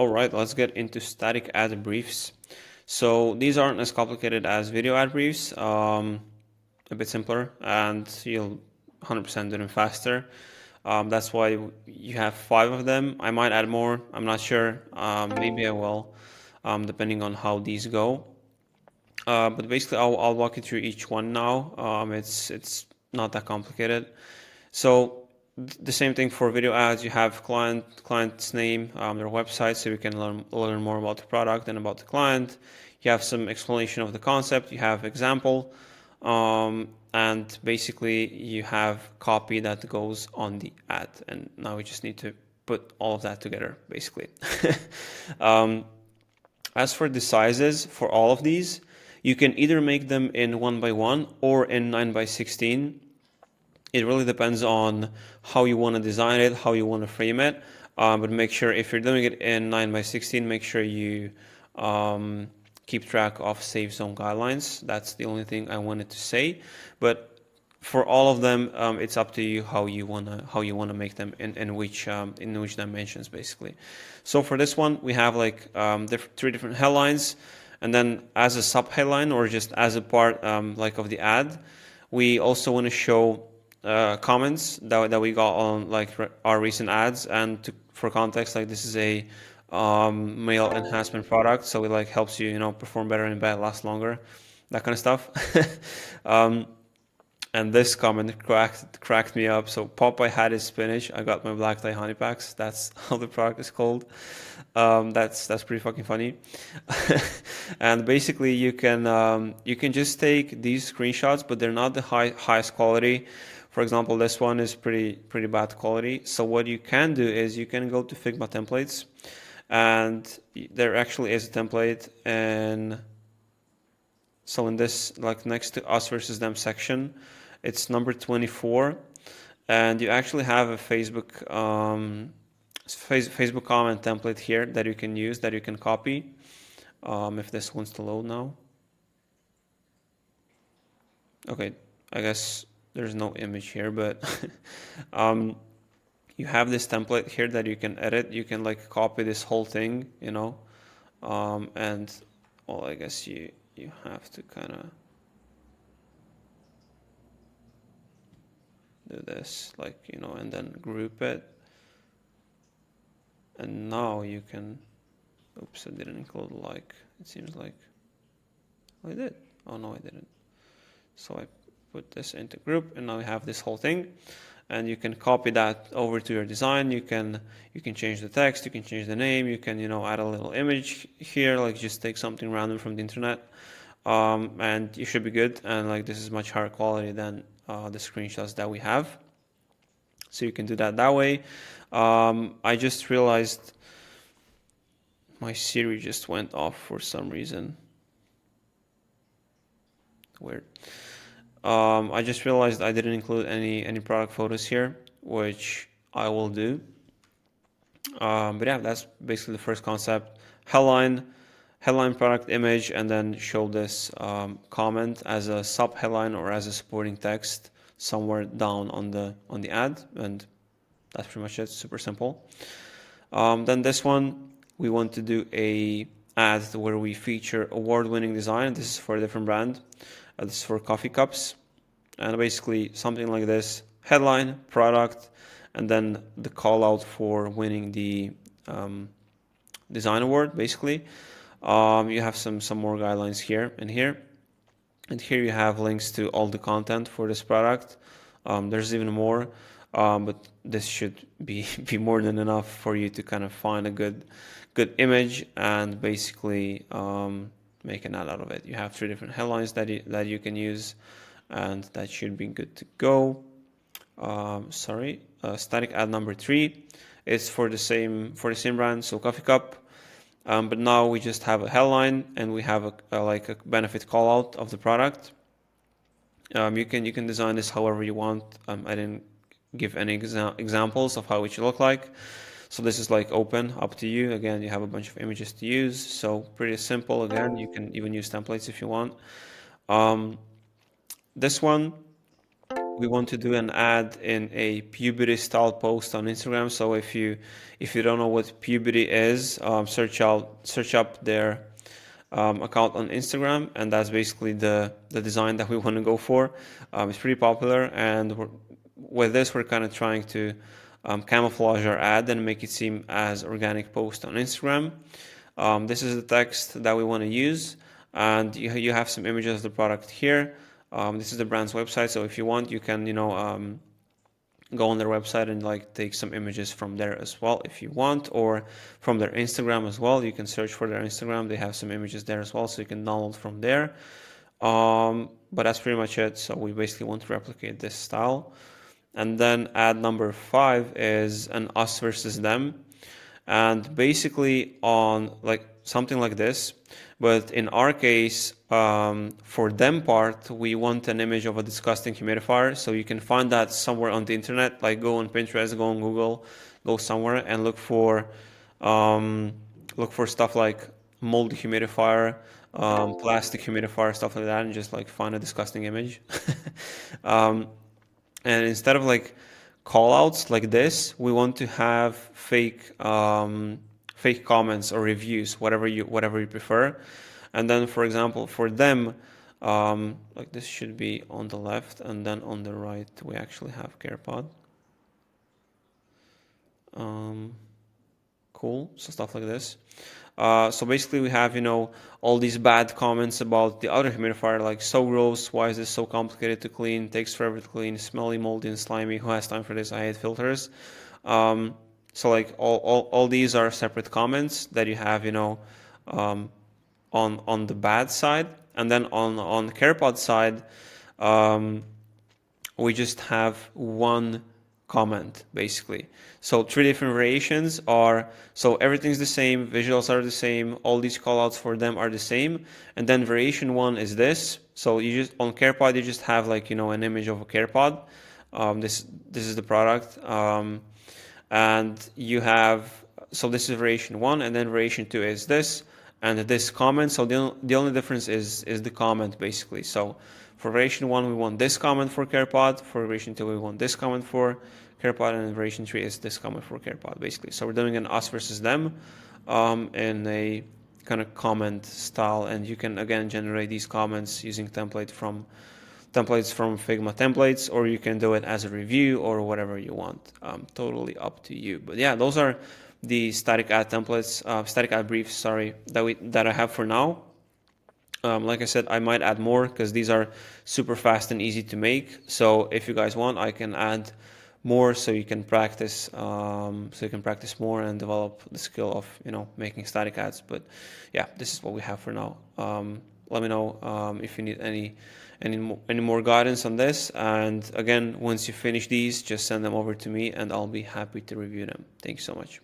All right, let's get into static ad briefs. So these aren't as complicated as video ad briefs, a bit simpler, and you'll 100% do them faster. That's why you have 5 of them. I might add more, I'm not sure. Maybe I will, depending on how these go. But basically, I'll walk you through each one now. It's not that complicated. So the same thing for video ads. You have client's name, their website, so you can learn more about the product and about the client. You have some explanation of the concept. You have example, and basically you have copy that goes on the ad. And now we just need to put all of that together, basically. um, as for the sizes for all of these, you can either make them in 1x1 or in 9x16. It really depends on how you want to design it, how you want to frame it. But make sure if you're doing it in 9x16, make sure you keep track of safe zone guidelines. That's the only thing I wanted to say. But for all of them, it's up to you how you wanna make them in which dimensions, basically. So for this one, we have like 3 different headlines, and then as a sub headline or just as a part like of the ad, we also want to show comments that we got on like our recent ads. And for context, like this is a male enhancement product, so it like helps you perform better in bed, last longer, that kind of stuff. And this comment cracked me up. So Popeye had his spinach. I got my black tie honey packs. That's how the product is called. That's pretty fucking funny. And basically, you can just take these screenshots, but they're not the highest quality. For example, this one is pretty bad quality. So what you can do is you can go to Figma templates, and there actually is a template, and so in this, like next to us versus them section, it's number 24, and you actually have a Facebook comment template here that you can use, that you can copy. If this wants to load now. Okay, I guess there's no image here, but you have this template here that you can edit. You can like copy this whole thing, and well, I guess you have to kind of do this, like, and then group it. And now you can, oops, I didn't include like, it seems like, I did. Oh no, I didn't. So I put this into group, and now we have this whole thing, and you can copy that over to your design. You can change the text, you can change the name, you can, add a little image here, like just take something random from the internet. And you should be good. And like this is much higher quality than the screenshots that we have, so you can do that way. I just realized my Siri just went off for some reason. Weird. I just realized I didn't include any product photos here, which I will do. But yeah, that's basically the first concept. Headline, product image, and then show this comment as a sub headline or as a supporting text somewhere down on the ad, and that's pretty much it. Super simple. Then this one, we want to do a ad where we feature award-winning design. This is for a different brand. This is for coffee cups, and basically something like this: headline, product, and then the call out for winning the design award, basically. You have some more guidelines here and here. And here you have links to all the content for this product. There's even more, but this should be more than enough for you to kind of find a good image and basically make an ad out of it. You have 3 different headlines that you can use, and that should be good to go. Static ad number 3 is for the same brand, so coffee cup. But now we just have a headline, and we have a benefit call out of the product. You can design this however you want. I didn't give any examples of how it should look like, so this is like open, up to you. Again, you have a bunch of images to use, so pretty simple. Again, you can even use templates if you want. This one, we want to do an ad in a puberty style post on Instagram. So if you don't know what puberty is, search up their account on Instagram, and that's basically the design that we want to go for. It's pretty popular, and with this we're kind of trying to camouflage our ad and make it seem as organic post on Instagram. This is the text that we want to use, and you have some images of the product here. This is the brand's website, so if you want, you can go on their website and like take some images from there as well if you want, or from their Instagram as well. You can search for their Instagram. They have some images there as well, so you can download from there. But that's pretty much it. So we basically want to replicate this style. And then ad number 5 is an us versus them. And basically on like something like this, but in our case, for them part, we want an image of a disgusting humidifier. So you can find that somewhere on the internet, like go on Pinterest, go on Google, go somewhere and look for stuff like moldy humidifier, plastic humidifier, stuff like that, and just like find a disgusting image. And instead of like call outs like this, we want to have fake comments or reviews, whatever you prefer. And then, for example, for them, like this should be on the left, and then on the right we actually have CarePod. Cool, so stuff like this. So basically we have, all these bad comments about the other humidifier, like so gross, why is this so complicated to clean, takes forever to clean, smelly, moldy, and slimy, who has time for this, I hate filters. So like all these are separate comments that you have, on the bad side. And then on the CarePod side, we just have one comment basically. So 3 different variations are, so everything's the same, visuals are the same, all these callouts for them are the same, and then variation 1 is this. So you just on CarePod you just have like an image of a CarePod. This is the product, and you have, so this is variation 1, and then variation 2 is this and this comment. So the only difference is the comment basically. So for variation 1 we want this comment for CarePod, for variation 2 we want this comment for CarePod, and variation 3 is this comment for CarePod basically. So we're doing an us versus them in a kind of comment style, and you can again generate these comments using templates from Figma templates, or you can do it as a review or whatever you want. Totally up to you. But yeah, those are the static ad templates, static ad briefs, sorry, that I have for now. Like I said, I might add more because these are super fast and easy to make. So if you guys want, I can add more so you can practice more and develop the skill of making static ads. But yeah, this is what we have for now. Let me know if you need any more guidance on this, and again, once you finish these, just send them over to me and I'll be happy to review them. Thank you so much.